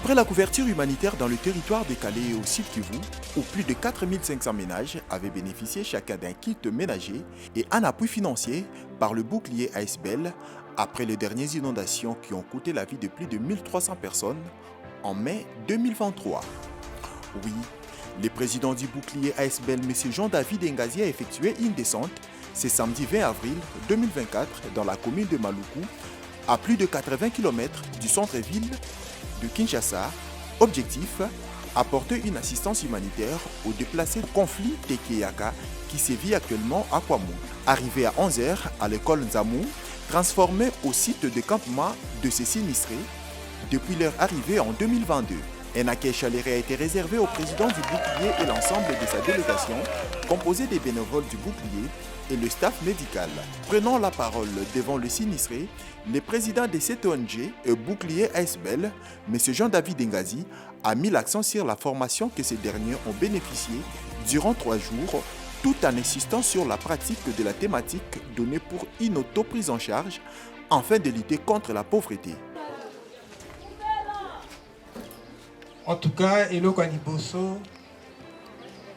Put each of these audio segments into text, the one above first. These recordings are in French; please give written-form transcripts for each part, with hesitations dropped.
Après la couverture humanitaire dans le territoire de Calais et au Sud Kivu, où plus de 4500 ménages avaient bénéficié chacun d'un kit ménager et un appui financier par le bouclier ASBEL, après les dernières inondations qui ont coûté la vie de plus de 1300 personnes en mai 2023. Oui, le président du bouclier ASBEL, M. Jean-David Ngazi, a effectué une descente ce samedi 20 avril 2024 dans la commune de Maluku, à plus de 80 km du centre-ville de Kinshasa. Objectif, apporter une assistance humanitaire aux déplacés conflit Tekeyaka qui sévit actuellement à Kwamou. Arrivé à 11h à l'école Nzamou, transformé au site de campement de ces sinistrés depuis leur arrivée en 2022. Un accueil chaleureux a été réservé au président du bouclier et l'ensemble de sa délégation, composée des bénévoles du bouclier et le staff médical. Prenant la parole devant le sinistré, le président de cette ONG et bouclier ASBEL, M. Jean-David Ngazi, a mis l'accent sur la formation que ces derniers ont bénéficié durant 3 jours, tout en insistant sur la pratique de la thématique donnée pour une auto-prise en charge afin de lutter contre la pauvreté. En tout cas, eloko liboso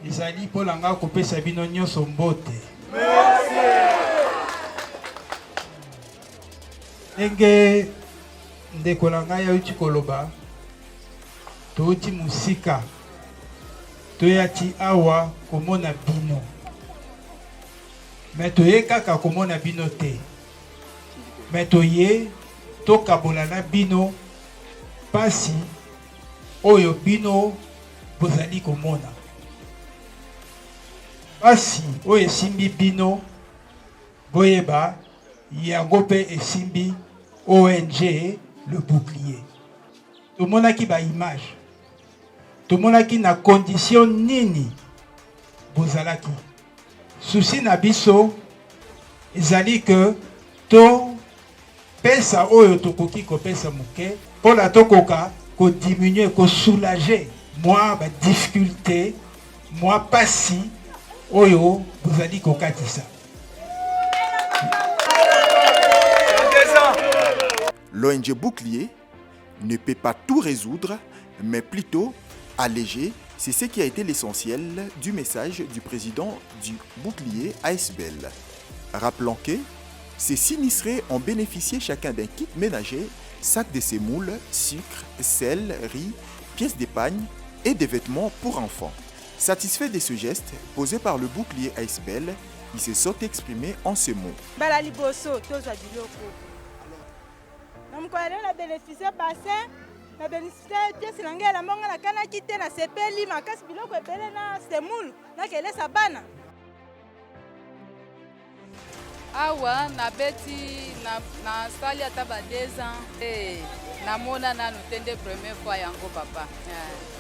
ezali polanga kopesa bino nyonso mbote. Merci. Ndenge ndeko langa ya uti koloba touti musika toyati awa komona bino. Mais toye kaka komona bino te. Mais toye tokabola na bino pasi oyo bino bozali komona. Pasi oyo esimbi bino boyeba yango pe esimbi ONG le bouclier. Tomonaki ba image. Tomonaki na condition nini bozalaki. Souci na biso ezali que to pesa oyo tokoki kopesa muke pola tokoka ko diminuer, ko soulager moi ba difficulté, moi pasi oyo bozali kokatisa. L'ONG Bouclier ne peut pas tout résoudre, mais plutôt alléger. C'est ce qui a été l'essentiel du message du président du Bouclier ASBEL. Rappelons que ces sinistrés ont bénéficié chacun d'un kit ménager, sac de semoule, sucre, sel, riz, pièces d'épargne et des vêtements pour enfants. Satisfait de ce geste posé par le Bouclier ASBEL, il se sont exprimés en ces mots. Awa na beti na sali ata ba 2 ans na mona na nutende première fois yango papa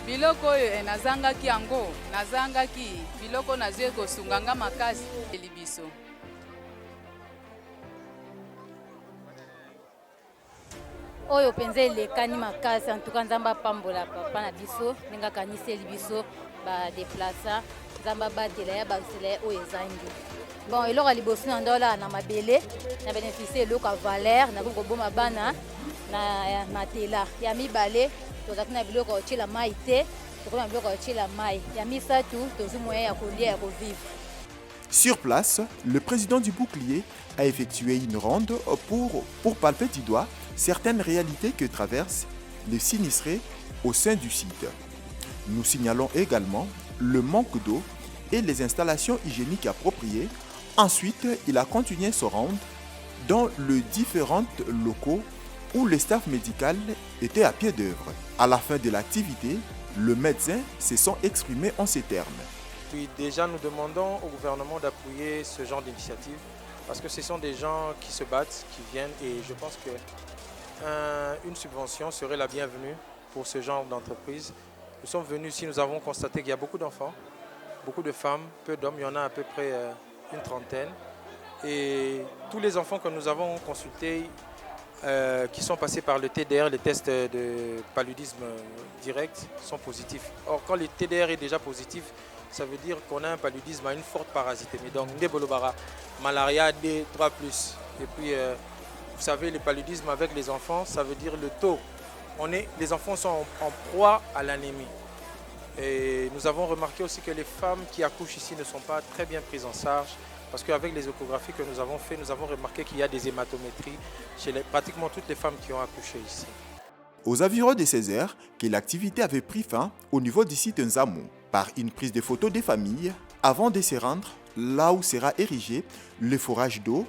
biloko oyo nazangaki yango nazangaki biloko nazwe kosunganga makasi libiso oyo penza elekani makasi en tout cas nzamba pambola papa na biso ninga kanise libiso ba déplacer nzamba batela ya basela oyo ezangi. Bon, eloko ya liboso na ndola na mabele na bénéficier eloko ya valeur na koboma bana na matela ya mibale tozaki na biloko ya kotiela mai te tokoma biloko ya kotiela mai ya misatu tozwi moyen ya kolia ya kovivre. Sur place, le président du Bouclier a effectué une ronde pour palper du doigt certaines réalités que traversent les sinistrés au sein du site. Nous signalons également le manque d'eau et les installations hygiéniques appropriées. Ensuite, il a continué son round dans les différents locaux où le staff médical était à pied d'œuvre. À la fin de l'activité, le médecin se sont exprimés en ces termes. Puis déjà, nous demandons au gouvernement d'appuyer ce genre d'initiative parce que ce sont des gens qui se battent, qui viennent et je pense qu'une subvention serait la bienvenue pour ce genre d'entreprise. Nous sommes venus ici, nous avons constaté qu'il y a beaucoup d'enfants, beaucoup de femmes, peu d'hommes, il y en a à peu près une 30aine. Et tous les enfants que nous avons consultés qui sont passés par le TDR, les tests de paludisme direct, sont positifs. Or, quand le TDR est déjà positif, ça veut dire qu'on a un paludisme à une forte parasitémie. Donc, Ndebolobara, malaria D 3+. Et puis, vous savez, le paludisme avec les enfants, ça veut dire le taux. les enfants sont en proie à l'anémie. Et nous avons remarqué aussi que les femmes qui accouchent ici ne sont pas très bien prises en charge parce qu'avec les échographies que nous avons fait, nous avons remarqué qu'il y a des hématométries chez pratiquement toutes les femmes qui ont accouché ici. Aux environs de 16 heures, que l'activité avait pris fin au niveau du site Nzamou par une prise de photos des familles avant de se rendre là où sera érigé le forage d'eau